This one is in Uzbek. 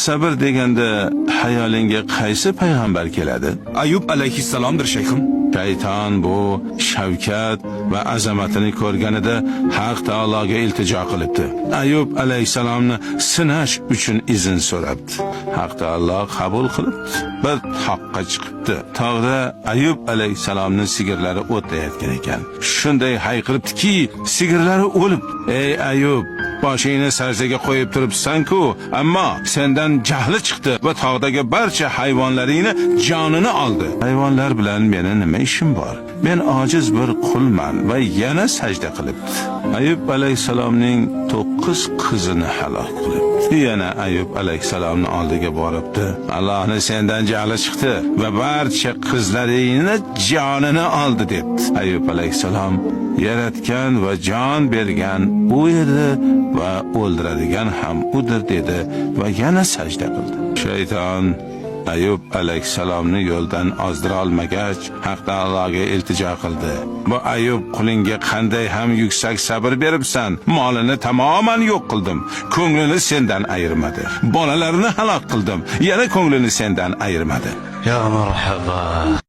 sabr deganda hayolingga qaysi payg'ambar keladi? Ayub alayhissalomdir shayxim. Shayton bu shavkat va azamatini ko'rganida Haq taologa iltijo qilibdi. Ayub alayhisalomni sinash uchun izn so'rabdi. Haq taolo qabul qilibdi. Bir toqqa chiqibdi. Tog'da Ayub alayhisalomning sigirlari o'tlayotgan ekan. Shunday hayqiribdiki, sigirlari o'lib. Ey Ayub, boshingni sajdaga qo'yib turibsan-ku, ammo sendan jahli chiqdi va tog'dagi barcha hayvonlaringni jonini oldi. Hayvonlar bilan meni nima ishim bor? Men ojiz bir qulman va yana sajda qilibdi. Ayub alayhisalomning 9 qizini halok qilibdi. Yana Ayub alayhisalomning oldiga boribdi. Allohning sendan jahli chiqdi va barcha qizlaringni jonini oldi debdi. Ayub alayhisalom yaratgan va jon bergan u edi va o'ldiradigan ham udir dedi va yana sajda qildi. Shayton Ayub alayhisalomni yo'ldan ozdira olmagach, Haq taologa iltijo qildi. Bu Ayub qulinga qanday ham yuksak sabr beribsan? Molini tamoman yo'q qildim. Ko'nglini sendan ayirmadi. Bolalarini halok qildim. Yana ko'nglini sendan ayirmadi. Ya marhaba.